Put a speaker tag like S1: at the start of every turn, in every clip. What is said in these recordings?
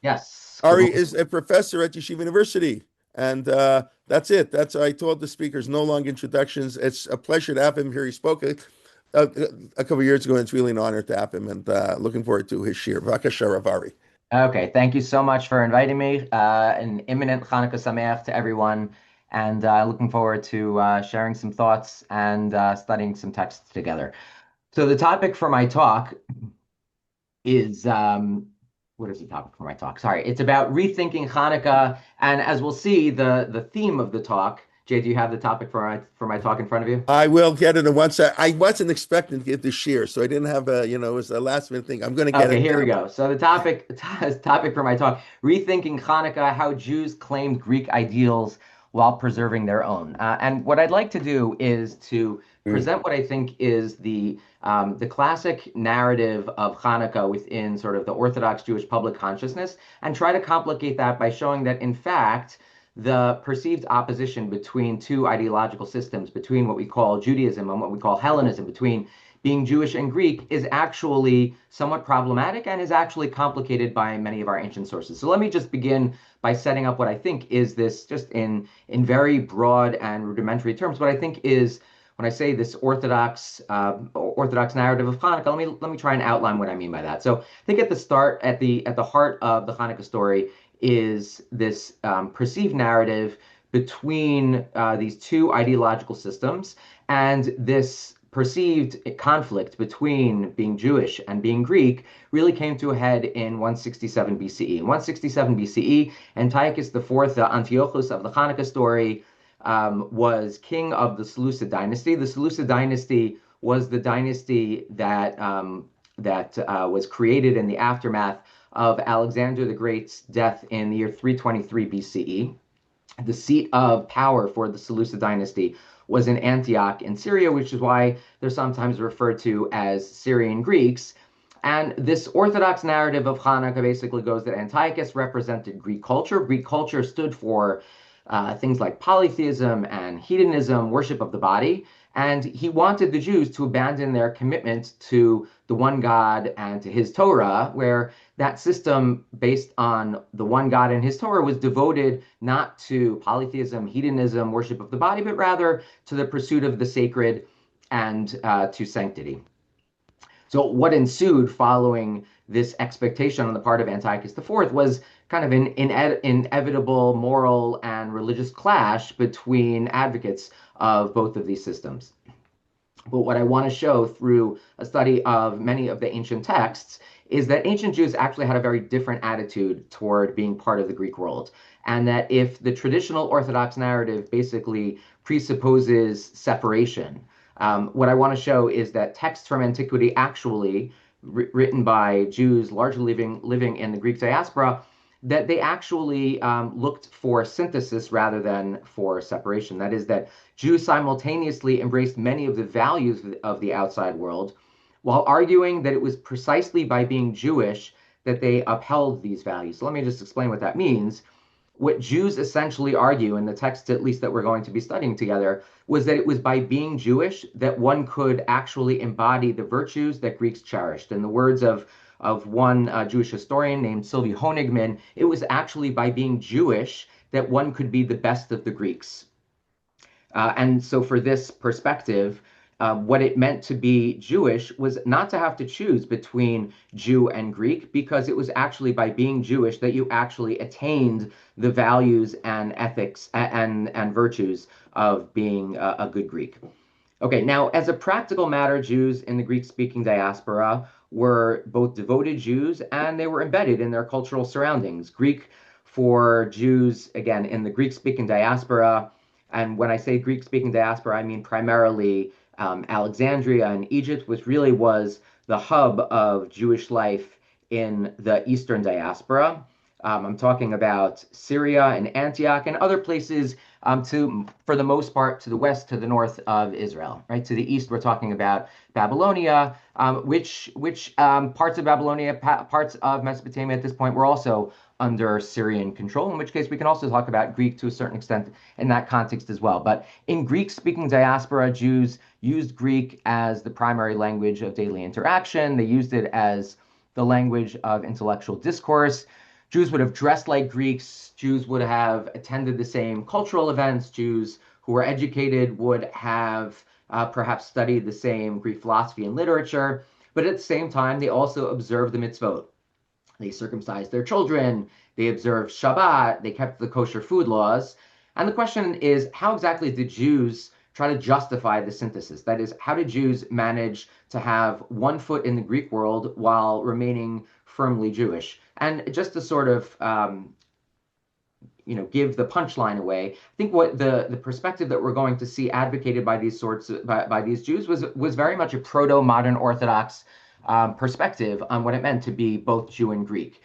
S1: Yes. Good
S2: Ari
S1: morning.
S2: is a professor at Yeshiva University. And that's it. That's I told the speakers no long introductions. It's a pleasure to have him here. He spoke a, a couple of years ago, and it's really an honor to have him. And looking forward to his shir. Vakasha Rav Ari.
S1: Okay, thank you so much for inviting me. An imminent Chanukah Sameach to everyone, and looking forward to sharing some thoughts and studying some texts together. So the topic for my talk is what is the topic for my talk? Sorry, it's about rethinking Hanukkah, and as we'll see, the theme of the talk. Jay, do you have the topic for my talk in front of you?
S2: I will get it in one sec. I wasn't expecting to get the shir, so I didn't have it was a last minute thing. I'm going to get
S1: Okay,
S2: it
S1: here we
S2: now.
S1: go. So the topic for my talk, rethinking Hanukkah, how Jews claimed Greek ideals while preserving their own. And what I'd like to do is to
S2: Mm.
S1: present what I think is the classic narrative of Hanukkah within sort of the Orthodox Jewish public consciousness, and try to complicate that by showing that in fact the perceived opposition between two ideological systems, between what we call Judaism and what we call Hellenism, between being Jewish and Greek, is actually somewhat problematic and is actually complicated by many of our ancient sources. So let me just begin by setting up what I think is this, just in very broad and rudimentary terms, what I think is when I say this Orthodox narrative of Hanukkah. Let me try and outline what I mean by that. So I think at the start, at the heart of the Hanukkah story is this perceived narrative between these two ideological systems, and this perceived conflict between being Jewish and being Greek really came to a head in 167 BCE. In 167 BCE, Antiochus IV, the Antiochus of the Hanukkah story, was king of the Seleucid dynasty. The Seleucid dynasty was the dynasty that was created in the aftermath of Alexander the Great's death in the year 323 BCE. The seat of power for the Seleucid dynasty was in Antioch in Syria, which is why they're sometimes referred to as Syrian Greeks. And this Orthodox narrative of Hanukkah basically goes that Antiochus represented Greek culture. Greek culture stood for things like polytheism and hedonism, worship of the body. And he wanted the Jews to abandon their commitment to the one God and to his Torah, where that system based on the one God and his Torah was devoted not to polytheism, hedonism, worship of the body, but rather to the pursuit of the sacred and to sanctity. So what ensued following this expectation on the part of Antiochus IV was kind of an inevitable moral and religious clash between advocates of both of these systems. But what I want to show through a study of many of the ancient texts is that ancient Jews actually had a very different attitude toward being part of the Greek world. And that if the traditional Orthodox narrative basically presupposes separation, what I want to show is that texts from antiquity actually written by Jews largely living in the Greek diaspora, that they actually looked for synthesis rather than for separation. That is, that Jews simultaneously embraced many of the values of the outside world while arguing that it was precisely by being Jewish that they upheld these values. So let me just explain what that means. What Jews essentially argue in the text, at least that we're going to be studying together, was that it was by being Jewish that one could actually embody the virtues that Greeks cherished. In the words of one Jewish historian named Sylvie Honigman, it was actually by being Jewish that one could be the best of the Greeks. And so, for this perspective, what it meant to be Jewish was not to have to choose between Jew and Greek, because it was actually by being Jewish that you actually attained the values and ethics and virtues of being a good Greek. Okay, now, as a practical matter, Jews in the Greek-speaking diaspora were both devoted Jews and they were embedded in their cultural surroundings. Greek for Jews, again, in the Greek-speaking diaspora, and when I say Greek-speaking diaspora, I mean primarily Alexandria and Egypt, which really was the hub of Jewish life in the Eastern diaspora. I'm talking about Syria and Antioch and other places for the most part, to the west, to the north of Israel, right? To the east, we're talking about Babylonia, which parts of Babylonia, parts of Mesopotamia at this point were also under Syrian control, in which case we can also talk about Greek to a certain extent in that context as well. But in Greek-speaking diaspora, Jews used Greek as the primary language of daily interaction. They used it as the language of intellectual discourse. Jews would have dressed like Greeks. Jews would have attended the same cultural events. Jews who were educated would have perhaps studied the same Greek philosophy and literature. But at the same time, they also observed the mitzvot. They circumcised their children. They observed Shabbat. They kept the kosher food laws. And the question is, how exactly did Jews try to justify the synthesis? That is, how did Jews manage to have one foot in the Greek world while remaining firmly Jewish? And just to sort of give the punchline away. I think what the perspective that we're going to see advocated by these by these Jews was very much a proto-modern Orthodox perspective on what it meant to be both Jew and Greek.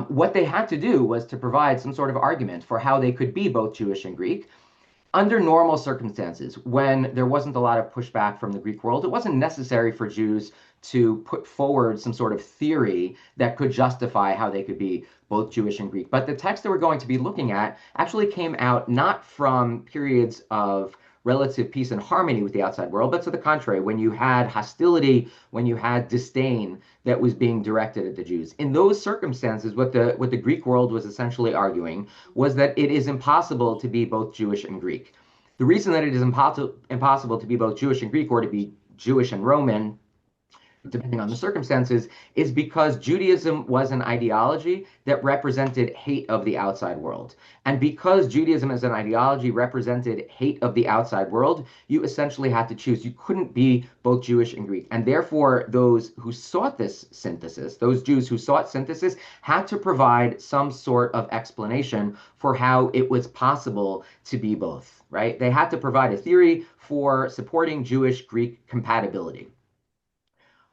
S1: What they had to do was to provide some sort of argument for how they could be both Jewish and Greek. Under normal circumstances, when there wasn't a lot of pushback from the Greek world, it wasn't necessary for Jews to put forward some sort of theory that could justify how they could be both Jewish and Greek. But the text that we're going to be looking at actually came out not from periods of relative peace and harmony with the outside world, but to the contrary, when you had hostility, when you had disdain that was being directed at the Jews. In those circumstances, what the Greek world was essentially arguing was that it is impossible to be both Jewish and Greek. The reason that it is impossible to be both Jewish and Greek, or to be Jewish and Roman, depending on the circumstances, is because Judaism was an ideology that represented hate of the outside world. And because Judaism as an ideology represented hate of the outside world, you essentially had to choose. You couldn't be both Jewish and Greek. And therefore, those who sought this synthesis, those Jews who sought synthesis, had to provide some sort of explanation for how it was possible to be both, right? They had to provide a theory for supporting Jewish-Greek compatibility.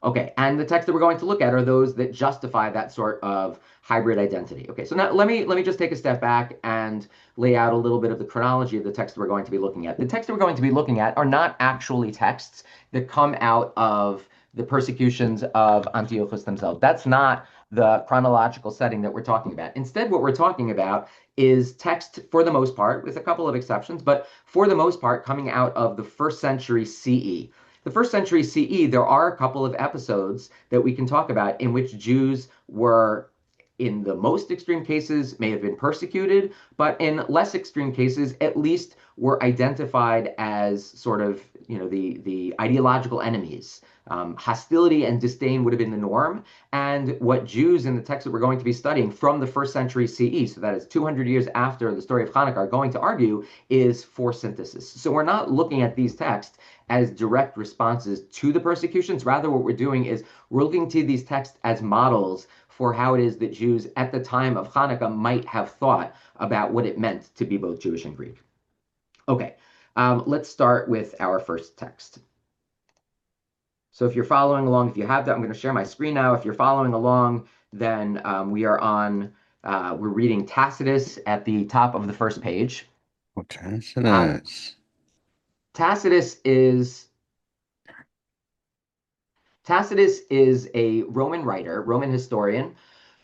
S1: Okay, and the texts that we're going to look at are those that justify that sort of hybrid identity. Okay, so now let me just take a step back and lay out a little bit of the chronology of the text that we're going to be looking at. The texts that we're going to be looking at are not actually texts that come out of the persecutions of Antiochus themselves. That's not the chronological setting that we're talking about. Instead, what we're talking about is text, for the most part, with a couple of exceptions, but for the most part, coming out of the first century CE. The first century CE, there are a couple of episodes that we can talk about in which Jews were, in the most extreme cases, may have been persecuted, but in less extreme cases, at least were identified as sort of, the ideological enemies. Hostility and disdain would have been the norm. And what Jews in the text that we're going to be studying from the first century CE, so that is 200 years after the story of Chanukah, are going to argue is for synthesis. So we're not looking at these texts as direct responses to the persecutions. Rather, what we're doing is we're looking to these texts as models for how it is that Jews at the time of Hanukkah might have thought about what it meant to be both Jewish and Greek. Okay, let's start with our first text. So if you're following along, if you have that, I'm going to share my screen now. If you're following along, then we're reading Tacitus at the top of the first page.
S3: Oh, Tacitus.
S1: Tacitus is a Roman writer, Roman historian,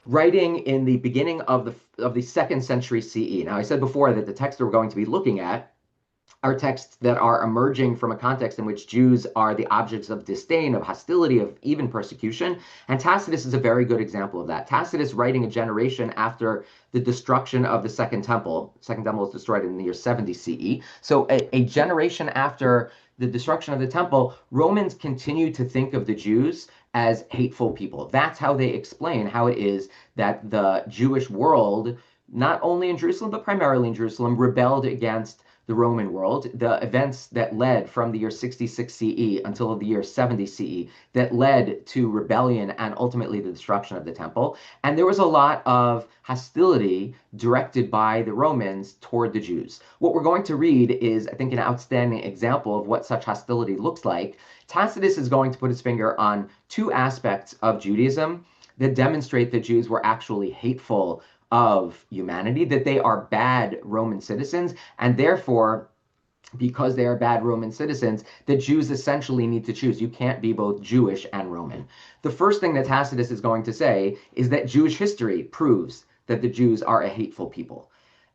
S1: writing in the beginning of the second century CE. Now, I said before that the texts we're going to be looking at are texts that are emerging from a context in which Jews are the objects of disdain, of hostility, of even persecution. And Tacitus is a very good example of that. Tacitus, writing a generation after the destruction of the Second Temple. The Second Temple was destroyed in the year 70 CE. So a generation after the destruction of the temple, Romans continue to think of the Jews as hateful people. That's how they explain how it is that the Jewish world, not only in Jerusalem, but primarily in Jerusalem, rebelled against the Roman world. The events that led from the year 66 CE until the year 70 CE that led to rebellion and ultimately the destruction of the temple. And there was a lot of hostility directed by the Romans toward the Jews. What we're going to read is, I think, an outstanding example of what such hostility looks like. Tacitus is going to put his finger on two aspects of Judaism that demonstrate that Jews were actually hateful of humanity, that they are bad Roman citizens, and therefore, because they are bad Roman citizens, the Jews essentially need to choose. You can't be both Jewish and Roman. The first thing that Tacitus is going to say is that Jewish history proves that the Jews are a hateful people.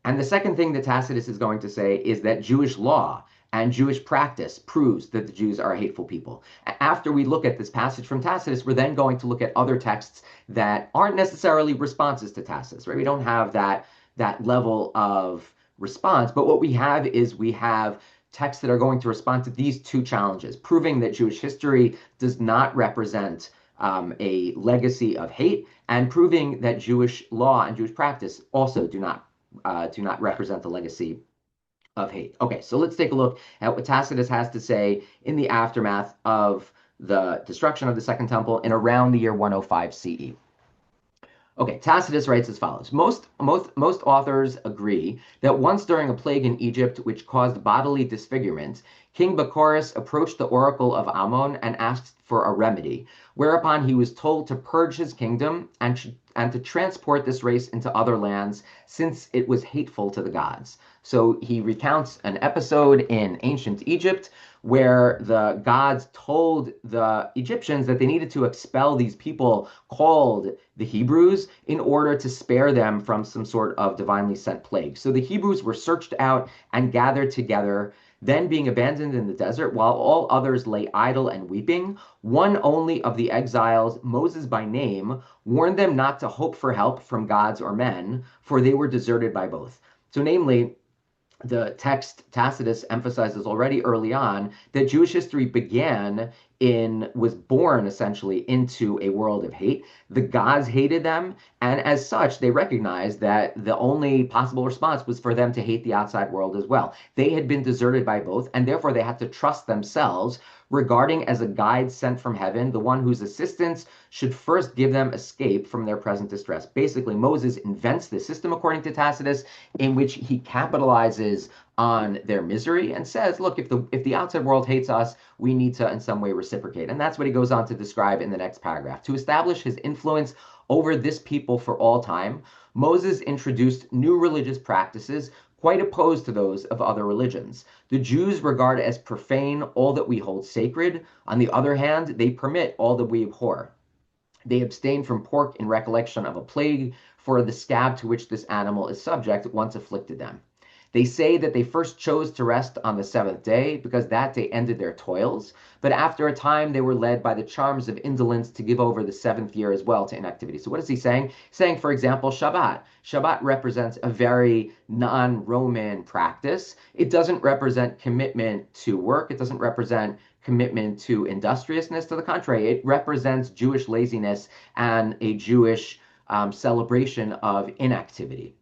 S1: And the second thing that Tacitus is going to say is that Jewish law and Jewish practice proves that the Jews are a hateful people. After we look at this passage from Tacitus, we're then going to look at other texts that aren't necessarily responses to Tacitus, right? We don't have that level of response, but what we have is we have texts that are going to respond to these two challenges, proving that Jewish history does not represent a legacy of hate, and proving that Jewish law and Jewish practice also do not represent the legacy of hate. Okay, so let's take a look at what Tacitus has to say in the aftermath of the destruction of the Second Temple in around the year 105 CE. Okay, Tacitus writes as follows. Most authors agree that once during a plague in Egypt which caused bodily disfigurement, King Bacchorus approached the oracle of Ammon and asked for a remedy, whereupon he was told to purge his kingdom and to transport this race into other lands, since it was hateful to the gods. So he recounts an episode in ancient Egypt where the gods told the Egyptians that they needed to expel these people called the Hebrews in order to spare them from some sort of divinely sent plague. So the Hebrews were searched out and gathered together, then being abandoned in the desert, while all others lay idle and weeping. One only of the exiles, Moses by name, warned them not to hope for help from gods or men, for they were deserted by both. So namely, the text Tacitus emphasizes already early on that Jewish history was born essentially into a world of hate. The gods hated them, and as such, they recognized that the only possible response was for them to hate the outside world as well. They had been deserted by both, and therefore they had to trust themselves, regarding as a guide sent from heaven, the one whose assistance should first give them escape from their present distress. Basically, Moses invents this system, according to Tacitus, in which he capitalizes on their misery and says, look, if the outside world hates us, we need to in some way reciprocate. And that's what he goes on to describe in the next paragraph. To establish his influence over this people for all time, Moses introduced new religious practices quite opposed to those of other religions. The Jews regard as profane all that we hold sacred. On the other hand, they permit all that we abhor. They abstain from pork in recollection of a plague, for the scab to which this animal is subject once afflicted them. They say that they first chose to rest on the seventh day because that day ended their toils, but after a time they were led by the charms of indolence to give over the seventh year as well to inactivity. So what is he saying? He's saying, for example, Shabbat. Shabbat represents a very non-Roman practice. It doesn't represent commitment to work. It doesn't represent commitment to industriousness. To the contrary, it represents Jewish laziness and a Jewish celebration of inactivity.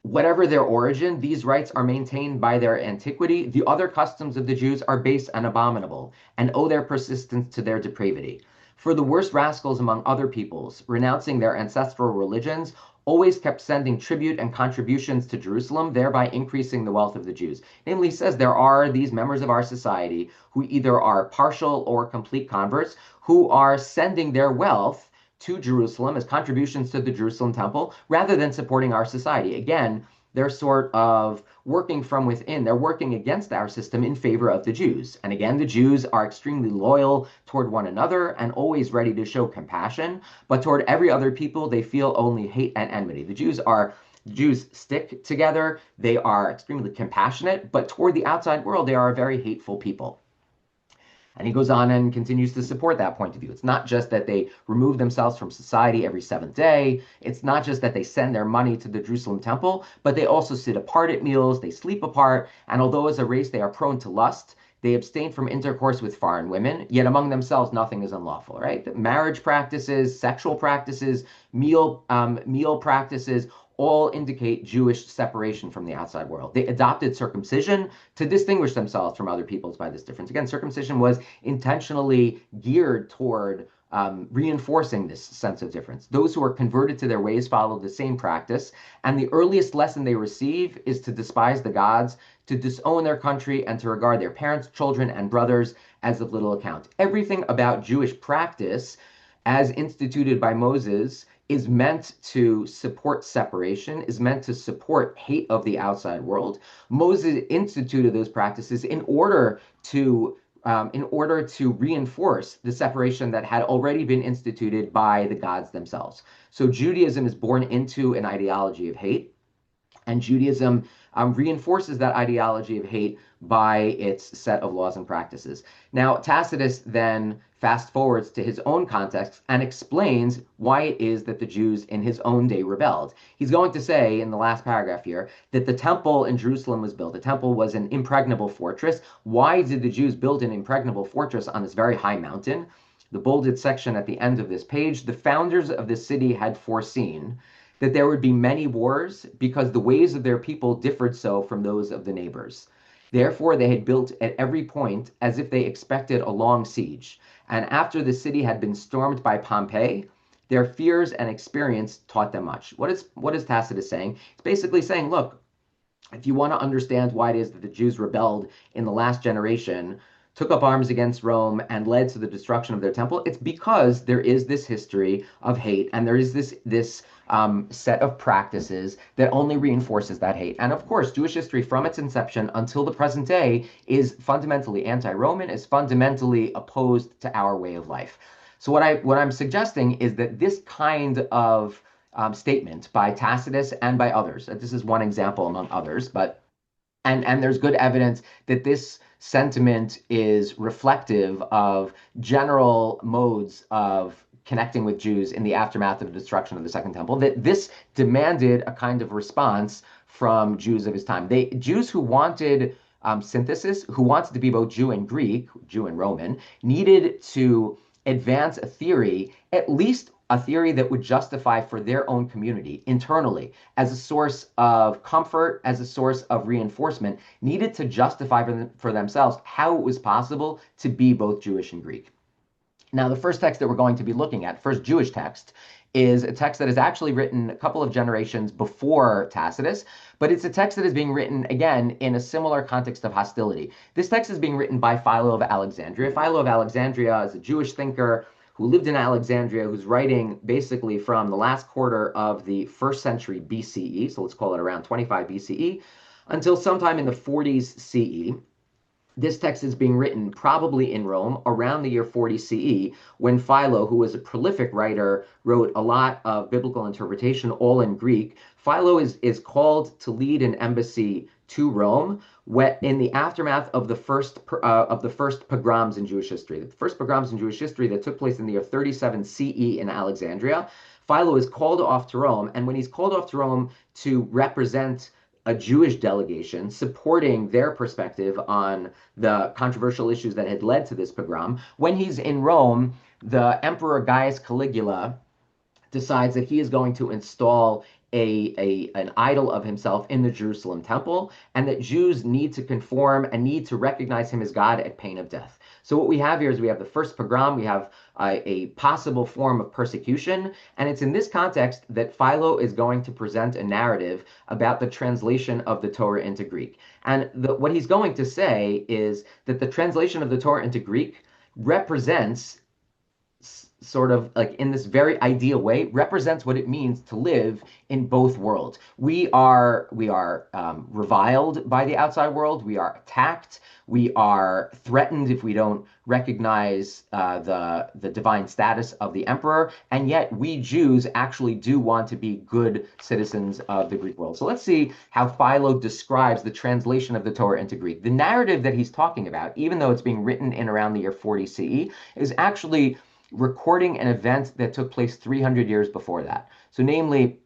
S1: Whatever their origin, these rites are maintained by their antiquity. The other customs of the Jews are base and abominable, and owe their persistence to their depravity. For the worst rascals among other peoples, renouncing their ancestral religions, always kept sending tribute and contributions to Jerusalem, thereby increasing the wealth of the Jews. Namely, he says there are these members of our society who either are partial or complete converts, who are sending their wealth to Jerusalem as contributions to the Jerusalem temple, rather than supporting our society. Again, they're sort of working from within. They're working against our system in favor of the Jews. And again, the Jews are extremely loyal toward one another and always ready to show compassion, but toward every other people, they feel only hate and enmity. The Jews stick together. They are extremely compassionate, but toward the outside world, they are a very hateful people. And he goes on and continues to support that point of view. It's not just that they remove themselves from society every seventh day. It's not just that they send their money to the Jerusalem temple, but they also sit apart at meals, they sleep apart, and although as a race they are prone to lust, they abstain from intercourse with foreign women, yet among themselves nothing is unlawful, right? The marriage practices, sexual practices, meal practices, all indicate Jewish separation from the outside world. They adopted circumcision to distinguish themselves from other peoples by this difference. Again, circumcision was intentionally geared toward reinforcing this sense of difference. Those who are converted to their ways follow the same practice, and the earliest lesson they receive is to despise the gods, to disown their country, and to regard their parents, children, and brothers as of little account. Everything about Jewish practice, as instituted by Moses, is meant to support separation, is meant to support hate of the outside world. Moses instituted those practices in order to reinforce the separation that had already been instituted by the gods themselves. So Judaism is born into an ideology of hate, and Judaism reinforces that ideology of hate by its set of laws and practices. Now, Tacitus then fast forwards to his own context and explains why it is that the Jews in his own day rebelled. He's going to say in the last paragraph here that the temple in Jerusalem was built. The temple was an impregnable fortress. Why did the Jews build an impregnable fortress on this very high mountain? The bolded section at the end of this page, the founders of the city had foreseen that there would be many wars because the ways of their people differed so from those of the neighbors. Therefore, they had built at every point as if they expected a long siege. And after the city had been stormed by Pompey, their fears and experience taught them much. What is Tacitus saying? It's basically saying, look, if you want to understand why it is that the Jews rebelled in the last generation, took up arms against Rome, and led to the destruction of their temple, it's because there is this history of hate, and there is this set of practices that only reinforces that hate. And of course, Jewish history from its inception until the present day is fundamentally anti-Roman, is fundamentally opposed to our way of life. So what I'm suggesting is that this kind of statement by Tacitus and by others, this is one example among others, but and there's good evidence that this sentiment is reflective of general modes of connecting with Jews in the aftermath of the destruction of the Second Temple, that this demanded a kind of response from Jews of his time. Jews who wanted synthesis, who wanted to be both Jew and Greek, Jew and Roman, needed to advance a theory, at least a theory that would justify for their own community internally as a source of comfort, as a source of reinforcement, needed to justify for themselves how it was possible to be both Jewish and Greek. Now, the first text that we're going to be looking at, first Jewish text, is a text that is actually written a couple of generations before Tacitus, but it's a text that is being written, again, in a similar context of hostility. This text is being written by Philo of Alexandria. Philo of Alexandria is a Jewish thinker who lived in Alexandria, who's writing basically from the last quarter of the 1st century BCE, so let's call it around 25 BCE, until sometime in the 40s CE. This text is being written probably in Rome around the year 40 CE, when Philo, who was a prolific writer, wrote a lot of biblical interpretation, all in Greek. Philo is called to lead an embassy to Rome in the aftermath of the first pogroms in Jewish history. The first pogroms in Jewish history that took place in the year 37 CE in Alexandria. Philo is called off to Rome, and when he's called off to Rome to represent a Jewish delegation supporting their perspective on the controversial issues that had led to this pogrom, when he's in Rome, the Emperor Gaius Caligula decides that he is going to install an idol of himself in the Jerusalem temple, and that Jews need to conform and need to recognize him as God at pain of death. So what we have here is we have the first pogrom, we have a possible form of persecution, and it's in this context that Philo is going to present a narrative about the translation of the Torah into Greek. And what he's going to say is that the translation of the Torah into Greek represents, sort of like in this very ideal way, represents what it means to live in both worlds. We are reviled by the outside world. We are attacked. We are threatened if we don't recognize the divine status of the emperor. And yet we Jews actually do want to be good citizens of the Greek world. So let's see how Philo describes the translation of the Torah into Greek. The narrative that he's talking about, even though it's being written in around the year 40 CE, is actually recording an event that took place 300 years before that. So namely,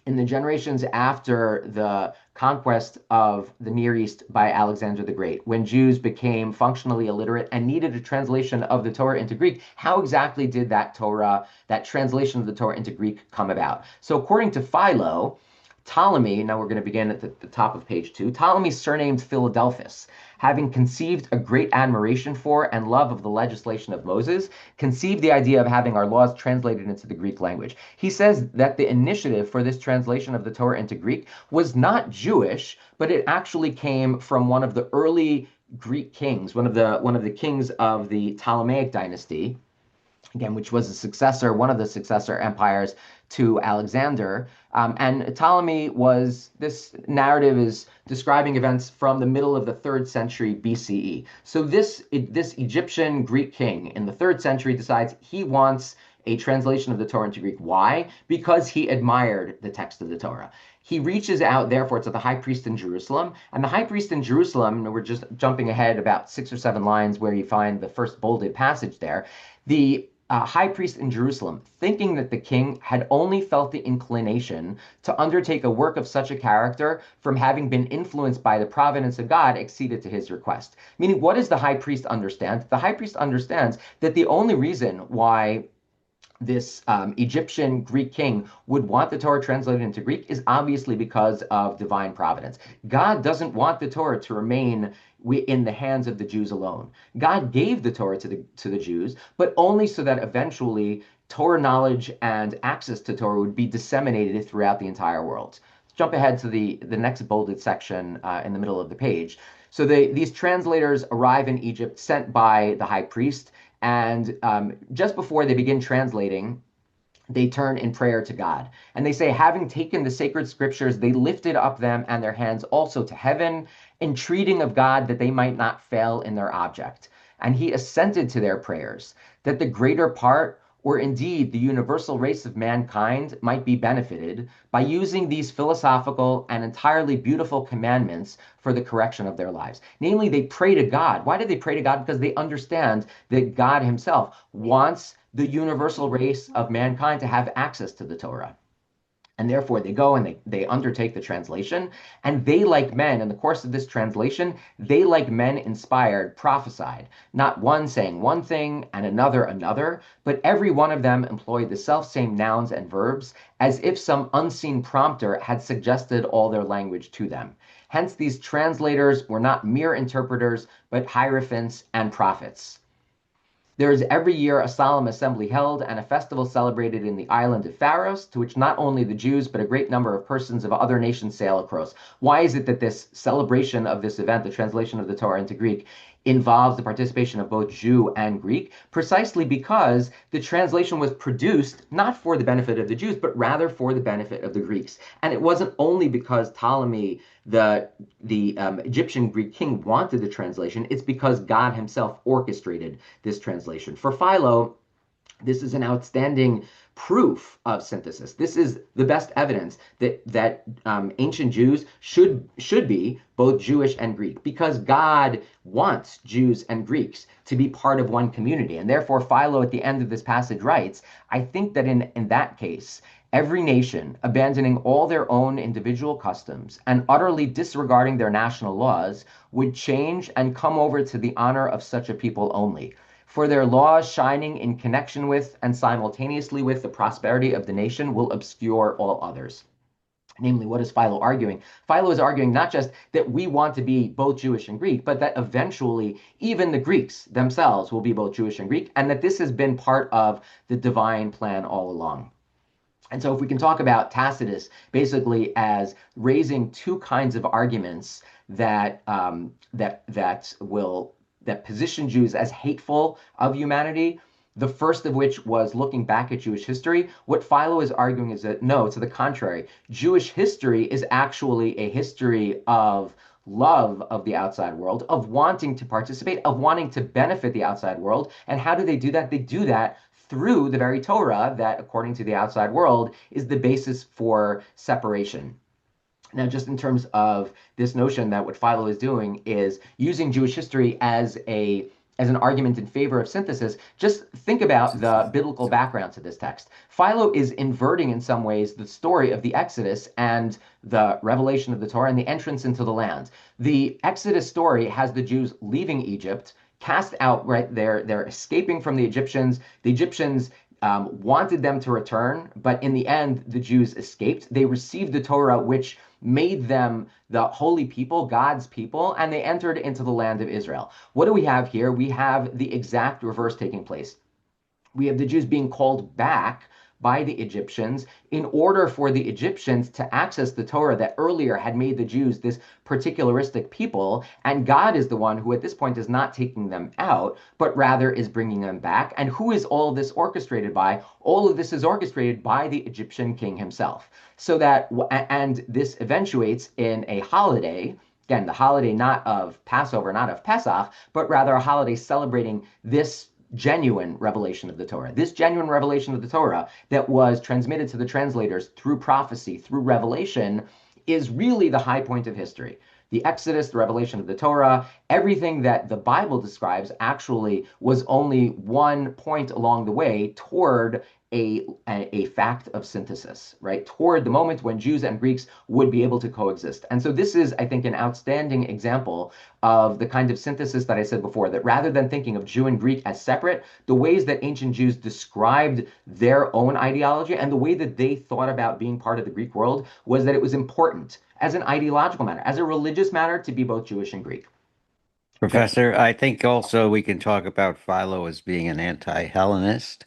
S1: in the generations after the conquest of the Near East by Alexander the Great, when Jews became functionally illiterate and needed a translation of the Torah into Greek, how exactly did that translation of the Torah into Greek come about? So according to Philo, Ptolemy, now we're going to begin at the top of page 2, Ptolemy, surnamed Philadelphus, having conceived a great admiration for and love of the legislation of Moses, conceived the idea of having our laws translated into the Greek language. He says that the initiative for this translation of the Torah into Greek was not Jewish, but it actually came from one of the early Greek kings, one of the kings of the Ptolemaic dynasty, again, which was one of the successor empires to Alexander. And Ptolemy this narrative is describing events from the middle of the 3rd century BCE. So this Egyptian Greek king in the 3rd century decides he wants a translation of the Torah into Greek. Why? Because he admired the text of the Torah. He reaches out, therefore, to the high priest in Jerusalem. And the high priest in Jerusalem, and we're just jumping ahead about 6 or 7 lines where you find the first bolded passage there. The high priest in Jerusalem, thinking that the king had only felt the inclination to undertake a work of such a character from having been influenced by the providence of God, acceded to his request. Meaning, what does the high priest understand? The high priest understands that the only reason why this Egyptian Greek king would want the Torah translated into Greek is obviously because of divine providence. God doesn't want the Torah to remain in the hands of the Jews alone. God gave the Torah to the Jews, but only so that eventually Torah knowledge and access to Torah would be disseminated throughout the entire world. Let's jump ahead to the next bolded section in the middle of the page. So these translators arrive in Egypt, sent by the high priest. And just before they begin translating, they turn in prayer to God. And they say, having taken the sacred scriptures, they lifted up them and their hands also to heaven, entreating of God that they might not fail in their object. And he assented to their prayers, that the greater part, or indeed the universal race of mankind, might be benefited by using these philosophical and entirely beautiful commandments for the correction of their lives. Namely, they pray to God. Why did they pray to God? Because they understand that God himself wants the universal race of mankind to have access to the Torah. And therefore, they go and they undertake the translation. And they, like men, in the course of this translation, they, like men inspired, prophesied, not one saying one thing and another, but every one of them employed the self-same nouns and verbs, as if some unseen prompter had suggested all their language to them. Hence, these translators were not mere interpreters, but hierophants and prophets. There is every year a solemn assembly held and a festival celebrated in the island of Pharos, to which not only the Jews, but a great number of persons of other nations sail across. Why is it that this celebration of this event, the translation of the Torah into Greek, involves the participation of both Jew and Greek? Precisely because the translation was produced not for the benefit of the Jews, but rather for the benefit of the Greeks. And it wasn't only because Ptolemy, the Egyptian Greek king, wanted the translation, it's because God himself orchestrated this translation. For Philo, this is an outstanding proof of synthesis. This is the best evidence that ancient Jews should be both Jewish and Greek, because God wants Jews and Greeks to be part of one community. And therefore, Philo at the end of this passage writes, I think that in that case, every nation, abandoning all their own individual customs and utterly disregarding their national laws, would change and come over to the honor of such a people only. For their laws shining in connection with and simultaneously with the prosperity of the nation will obscure all others. Namely, what is Philo arguing? Philo is arguing not just that we want to be both Jewish and Greek, but that eventually even the Greeks themselves will be both Jewish and Greek, and that this has been part of the divine plan all along. And so if we can talk about Tacitus basically as raising two kinds of arguments that position Jews as hateful of humanity, the first of which was looking back at Jewish history, what Philo is arguing is that no, to the contrary, Jewish history is actually a history of love of the outside world, of wanting to participate, of wanting to benefit the outside world. And how do they do that? They do that through the very Torah that, according to the outside world, is the basis for separation. Now, just in terms of this notion that what Philo is doing is using Jewish history as an argument in favor of synthesis, just think about the biblical background to this text. Philo is inverting in some ways the story of the Exodus and the revelation of the Torah and the entrance into the land. The Exodus story has the Jews leaving Egypt, cast out, right? They're escaping from the Egyptians. The Egyptians wanted them to return, but in the end, the Jews escaped. They received the Torah, which made them the holy people, God's people, and they entered into the land of Israel. What do we have here? We have the exact reverse taking place. We have the Jews being called back by the Egyptians in order for the Egyptians to access the Torah that earlier had made the Jews this particularistic people. And God is the one who at this point is not taking them out, but rather is bringing them back. And who is all of this orchestrated by? All of this is orchestrated by the Egyptian king himself. So that, and this eventuates in a holiday, again, the holiday not of Passover, not of Pesach, but rather a holiday celebrating this genuine revelation of the Torah. This genuine revelation of the Torah that was transmitted to the translators through prophecy, through revelation, is really the high point of history. The Exodus, the revelation of the Torah, everything that the Bible describes actually was only one point along the way toward a fact of synthesis, right? Toward the moment when Jews and Greeks would be able to coexist. And so this is, I think, an outstanding example of the kind of synthesis that I said before, that rather than thinking of Jew and Greek as separate, the ways that ancient Jews described their own ideology and the way that they thought about being part of the Greek world was that it was important as an ideological matter, as a religious matter, to be both Jewish and Greek.
S3: Professor, I think also we can talk about Philo as being an anti-Hellenist.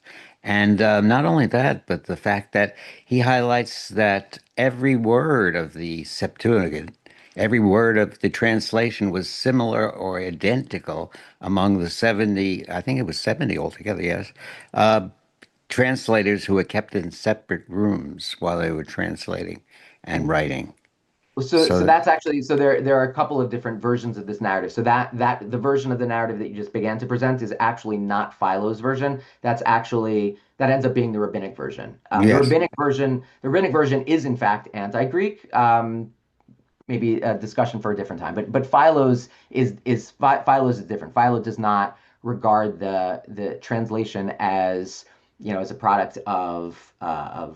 S3: And not only that, but the fact that he highlights that every word of the Septuagint, every word of the translation was similar or identical among the 70, I think it was 70 altogether, yes, uh, translators who were kept in separate rooms while they were translating and writing.
S1: So
S3: So,
S1: that's actually there are a couple of different versions of this narrative. So that the version of the narrative that you just began to present is actually not Philo's version. That ends up being the rabbinic version.
S3: yes.
S1: The rabbinic version is in fact anti-Greek. Maybe a discussion for a different time. But Philo's is different. Philo does not regard the translation as as a product of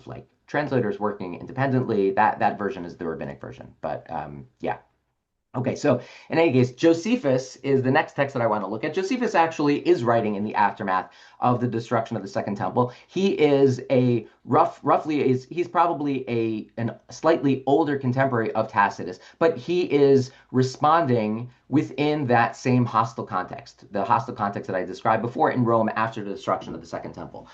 S1: like translators working independently. That version is the rabbinic version. But yeah. Okay, so in any case, Josephus is the next text that I want to look at. Josephus actually is writing in the aftermath of the destruction of the Second Temple. He is he's probably a slightly older contemporary of Tacitus, but he is responding within that same hostile context, the hostile context that I described before in Rome after the destruction of the Second Temple.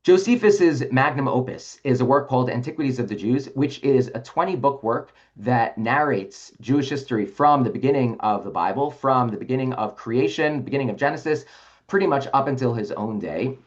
S1: Josephus's magnum opus is a work called Antiquities of the Jews, which is a 20-book work that narrates Jewish history from the beginning of the Bible, from the beginning of creation, beginning of Genesis, pretty much up until his own day.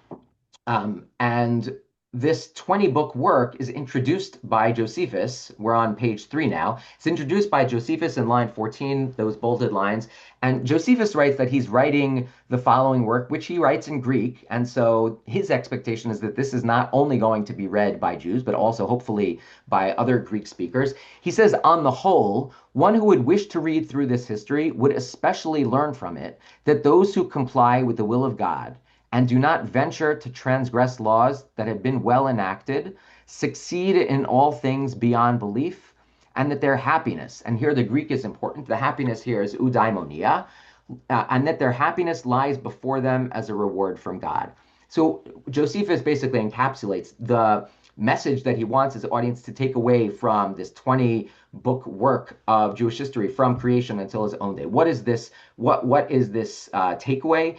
S1: And this 20-book work is introduced by Josephus. We're on page 3 now. It's introduced by Josephus in line 14, those bolded lines. And Josephus writes that he's writing the following work, which he writes in Greek. And so his expectation is that this is not only going to be read by Jews, but also hopefully by other Greek speakers. He says, on the whole, one who would wish to read through this history would especially learn from it that those who comply with the will of God and do not venture to transgress laws that have been well enacted, succeed in all things beyond belief, and that their happiness, and here the Greek is important, the happiness here is eudaimonia, and that their happiness lies before them as a reward from God. So Josephus basically encapsulates the message that he wants his audience to take away from this 20-book work of Jewish history from creation until his own day. What is this? What is this takeaway?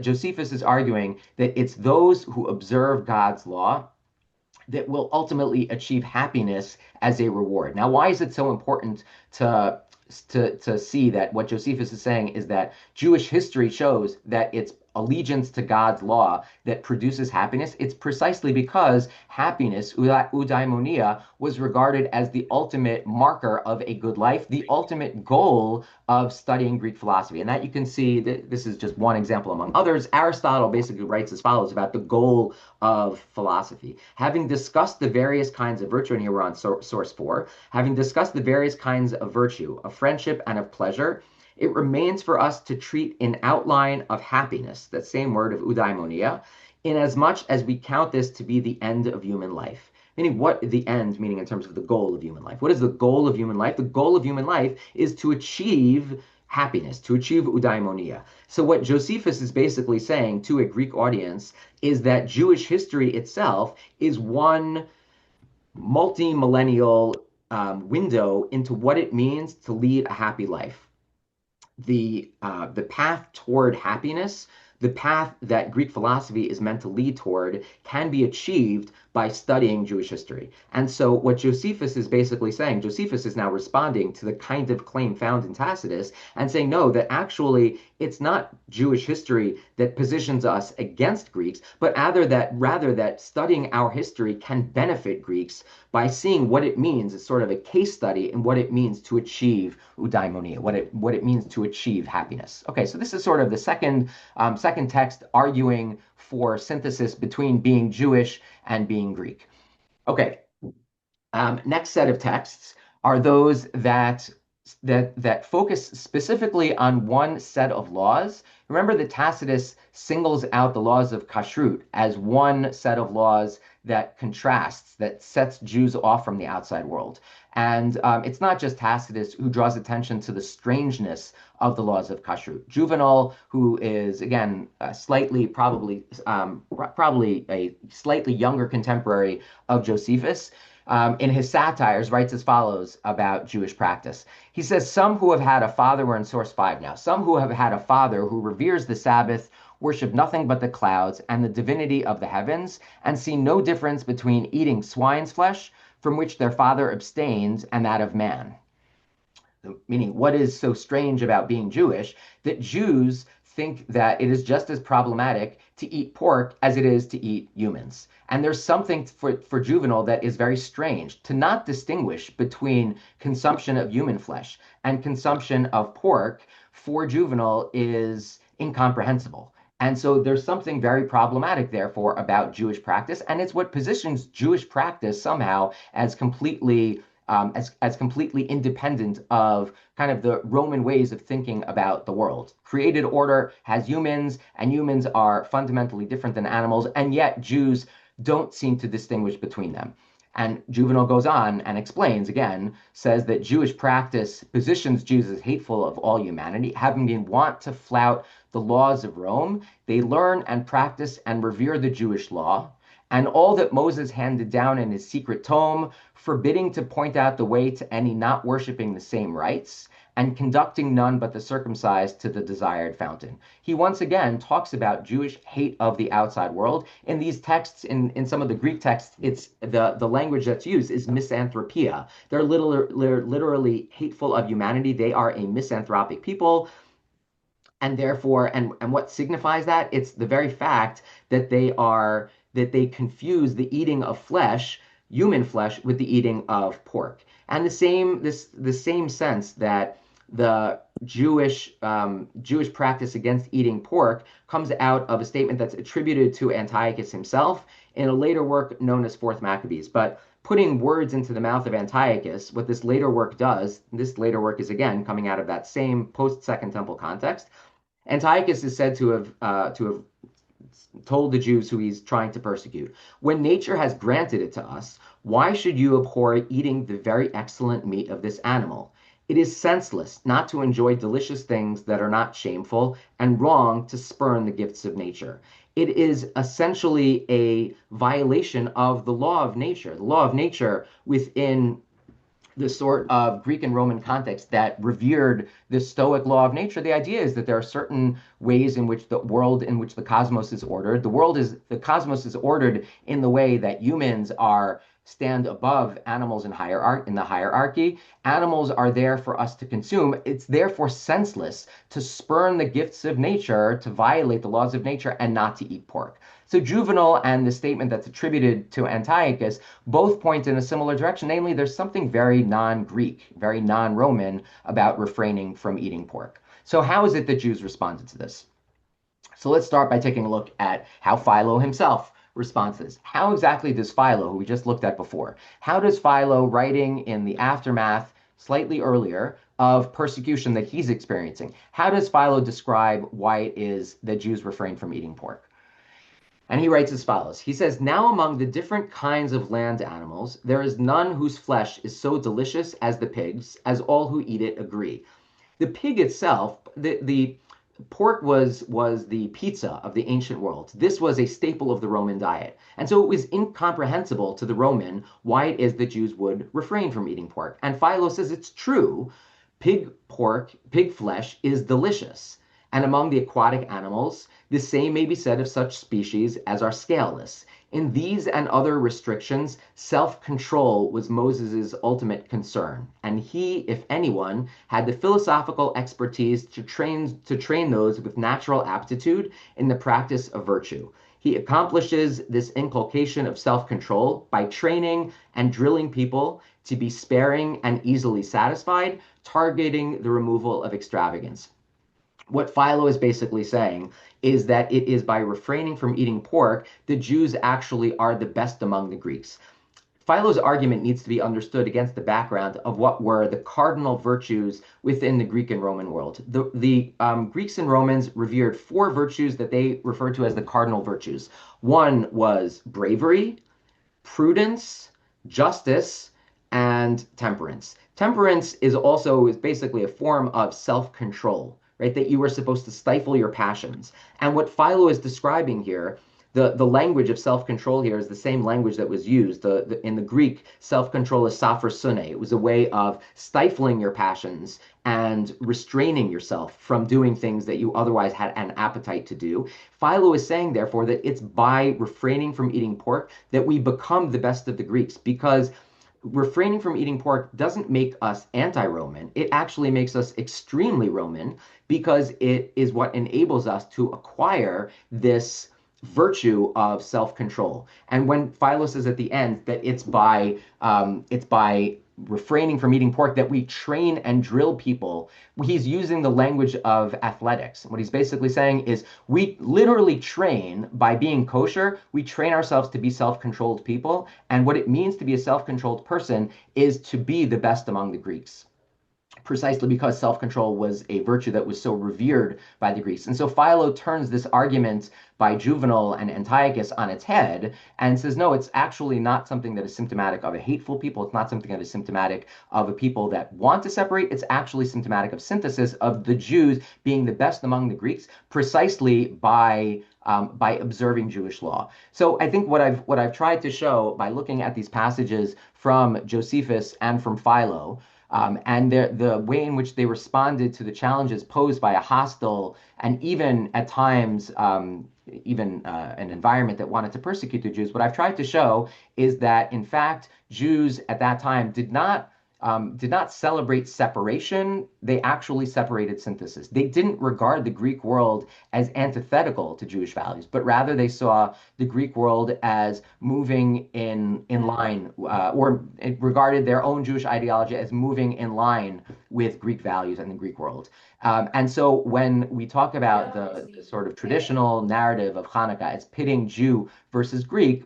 S1: Josephus is arguing that it's those who observe God's law that will ultimately achieve happiness as a reward. Now, why is it so important to see that what Josephus is saying is that Jewish history shows that it's allegiance to God's law that produces happiness? It's precisely because happiness, eudaimonia, was regarded as the ultimate marker of a good life, the ultimate goal of studying Greek philosophy. And that you can see, that this is just one example among others. Aristotle basically writes as follows about the goal of philosophy. Having discussed the various kinds of virtue, and here we're on source 4, having discussed the various kinds of virtue, of friendship and of pleasure, it remains for us to treat in outline of happiness, that same word of eudaimonia, inasmuch as we count this to be the end of human life. Meaning what the end, meaning in terms of the goal of human life. What is the goal of human life? The goal of human life is to achieve happiness, to achieve eudaimonia. So what Josephus is basically saying to a Greek audience is that Jewish history itself is one multi-millennial window into what it means to lead a happy life. The path toward happiness, the path that Greek philosophy is meant to lead toward, can be achieved by studying Jewish history. And so what Josephus is basically saying, Josephus is now responding to the kind of claim found in Tacitus and saying, no, that actually it's not Jewish history that positions us against Greeks, but rather that studying our history can benefit Greeks by seeing what it means as sort of a case study in what it means to achieve eudaimonia, what it means to achieve happiness. Okay, so this is sort of the second text arguing for synthesis between being Jewish and being Greek. Okay, next set of texts are those that focus specifically on one set of laws. Remember that Tacitus singles out the laws of kashrut as one set of laws that contrasts, that sets Jews off from the outside world. And it's not just Tacitus who draws attention to the strangeness of the laws of kashrut. Juvenal, who is again probably a slightly younger contemporary of Josephus, in his satires, writes as follows about Jewish practice. He says, some who have had a father, we're in source 5 now, some who have had a father who reveres the Sabbath, worship nothing but the clouds and the divinity of the heavens, and see no difference between eating swine's flesh, from which their father abstains, and that of man. Meaning, what is so strange about being Jewish that Jews think that it is just as problematic to eat pork as it is to eat humans. And there's something for Juvenal that is very strange, to not distinguish between consumption of human flesh and consumption of pork for Juvenal is incomprehensible. And so there's something very problematic, therefore, about Jewish practice, and it's what positions Jewish practice somehow as completely completely independent of kind of the Roman ways of thinking about the world. Created order has humans, and humans are fundamentally different than animals, and yet Jews don't seem to distinguish between them. And Juvenal goes on and explains, again, says that Jewish practice positions Jews as hateful of all humanity, having been wont to flout the laws of Rome. They learn and practice and revere the Jewish law, and all that Moses handed down in his secret tome, forbidding to point out the way to any not worshiping the same rites, and conducting none but the circumcised to the desired fountain. He once again talks about Jewish hate of the outside world. In these texts, in some of the Greek texts, it's the language that's used is misanthropia. They're literally hateful of humanity. They are a misanthropic people. And therefore, and what signifies that? It's the very fact that they confuse the eating of flesh, human flesh, with the eating of pork. And the same sense that the Jewish practice against eating pork comes out of a statement that's attributed to Antiochus himself in a later work known as Fourth Maccabees. But putting words into the mouth of Antiochus, what this later work does, this later work is again coming out of that same post-Second Temple context. Antiochus is said to have told the Jews who he's trying to persecute, when nature has granted it to us, why should you abhor eating the very excellent meat of this animal? It is senseless not to enjoy delicious things that are not shameful, and wrong to spurn the gifts of nature. It is essentially a violation of the law of nature. The law of nature within the sort of Greek and Roman context that revered the Stoic law of nature. The idea is that there are certain ways in which the world, in which the cosmos is ordered. The cosmos is ordered in the way that humans stand above animals in the hierarchy. Animals are there for us to consume. It's therefore senseless to spurn the gifts of nature, to violate the laws of nature, and not to eat pork. So Juvenal and the statement that's attributed to Antiochus both point in a similar direction. Namely, there's something very non-Greek, very non-Roman about refraining from eating pork. So how is it that Jews responded to this? So let's start by taking a look at how Philo himself responds to this. How exactly does Philo, who we just looked at before, how does Philo, writing in the aftermath slightly earlier of persecution that he's experiencing, how does Philo describe why it is that Jews refrain from eating pork? And he writes as follows. He says, now among the different kinds of land animals, there is none whose flesh is so delicious as the pig's, as all who eat it agree. The pig itself, the pork was the pizza of the ancient world. This was a staple of the Roman diet. And so it was incomprehensible to the Roman why it is that Jews would refrain from eating pork. And Philo says it's true. Pig flesh is delicious. And among the aquatic animals, the same may be said of such species as are scaleless. In these and other restrictions, self-control was Moses's ultimate concern, and he, if anyone, had the philosophical expertise to train those with natural aptitude in the practice of virtue. He accomplishes this inculcation of self-control by training and drilling people to be sparing and easily satisfied, targeting the removal of extravagance. What Philo is basically saying is that it is by refraining from eating pork, the Jews actually are the best among the Greeks. Philo's argument needs to be understood against the background of what were the cardinal virtues within the Greek and Roman world. The Greeks and Romans revered four virtues that they referred to as the cardinal virtues. One was bravery, prudence, justice, and temperance. Temperance is basically a form of self-control, right? That you were supposed to stifle your passions. And what Philo is describing here, the language of self-control here is the same language that was used. In the Greek, self-control is saphorsune. It was a way of stifling your passions and restraining yourself from doing things that you otherwise had an appetite to do. Philo is saying, therefore, that it's by refraining from eating pork that we become the best of the Greeks, because refraining from eating pork doesn't make us anti-Roman. It actually makes us extremely Roman because it is what enables us to acquire this virtue of self-control. And when Philo says at the end that it's by refraining from eating pork that we train and drill people, he's using the language of athletics. What he's basically saying is we literally train by being kosher. We train ourselves to be self-controlled people. And what it means to be a self-controlled person is to be the best among the Greeks, precisely because self-control was a virtue that was so revered by the Greeks. And so Philo turns this argument by Juvenal and Antiochus on its head and says, no, it's actually not something that is symptomatic of a hateful people. It's not something that is symptomatic of a people that want to separate. It's actually symptomatic of synthesis, of the Jews being the best among the Greeks, precisely by observing Jewish law. So I think what I've tried to show by looking at these passages from Josephus and from Philo, and the way in which they responded to the challenges posed by a hostile and even at times an environment that wanted to persecute the Jews. What I've tried to show is that, in fact, Jews at that time did not celebrate separation. They actually separated synthesis. They didn't regard the Greek world as antithetical to Jewish values, but rather they saw the Greek world as moving in line, or regarded their own Jewish ideology as moving in line with Greek values and the Greek world. And so when we talk about the sort of traditional narrative of Hanukkah as pitting Jew versus Greek,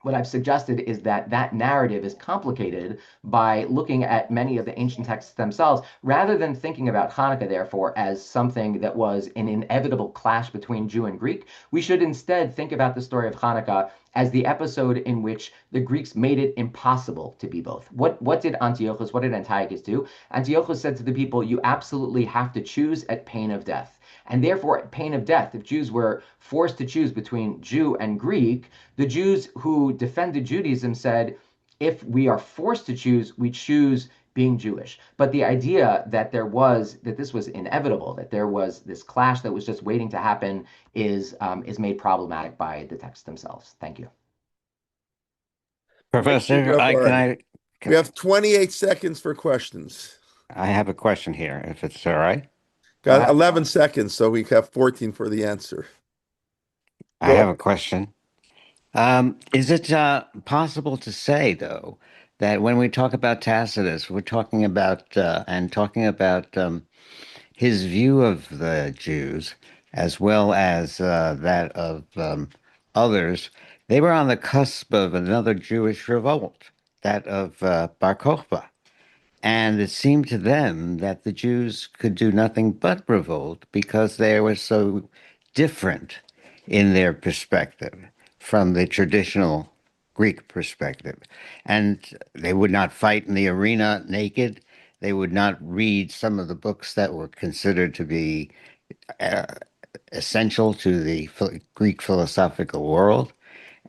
S1: what I've suggested is that that narrative is complicated by looking at many of the ancient texts themselves, rather than thinking about Hanukkah, therefore, as something that was an inevitable clash between Jew and Greek. We should instead think about the story of Hanukkah as the episode in which the Greeks made it impossible to be both. What did Antiochus, what did Antiochus do? Antiochus said to the people, you absolutely have to choose at pain of death. And therefore, at pain of death, if Jews were forced to choose between Jew and Greek, the Jews who defended Judaism said, if we are forced to choose, we choose being Jewish. But the idea that this was inevitable, that there was this clash that was just waiting to happen, is made problematic by the texts themselves. Thank you.
S2: Thank you,
S3: Professor,
S2: Rabbi. We have 28 seconds for questions.
S3: I have a question here, if it's all right.
S2: Got 11 seconds, so we have 14 for the answer.
S3: I have a question. Is it possible to say, though, that when we talk about Tacitus, we're talking about his view of the Jews, as well as that of others, they were on the cusp of another Jewish revolt, that of Bar Kokhba. And it seemed to them that the Jews could do nothing but revolt because they were so different in their perspective from the traditional Greek perspective. And they would not fight in the arena naked. They would not read some of the books that were considered to be uh, essential to the Greek philosophical world.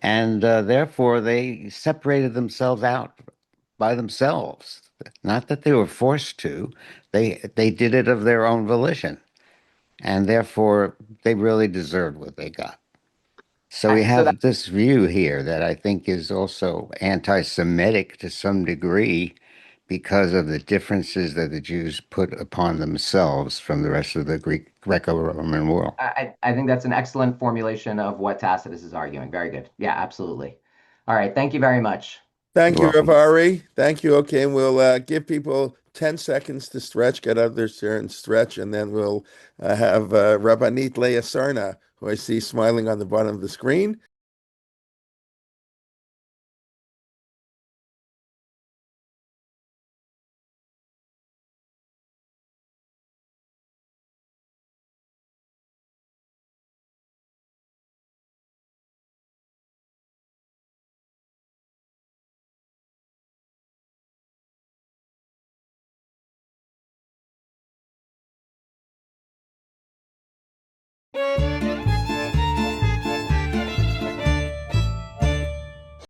S3: And therefore, they separated themselves out by themselves. Not that they were forced to, they did it of their own volition, and therefore they really deserved what they got. So we
S1: So that
S3: have this view here that I think is also anti-Semitic to some degree because of the differences that the Jews put upon themselves from the rest of the Greco-Roman world.
S1: I think that's an excellent formulation of what Tacitus is arguing. Very good. Yeah, absolutely. All right. Thank you very much.
S2: Thank
S3: You're
S2: you,
S3: welcome.
S2: Avari. Thank you. Okay, and we'll give people 10 seconds to stretch, get out of their chair and stretch, and then we'll have Rabbanit Leah Sarna, who I see smiling on the bottom of the screen.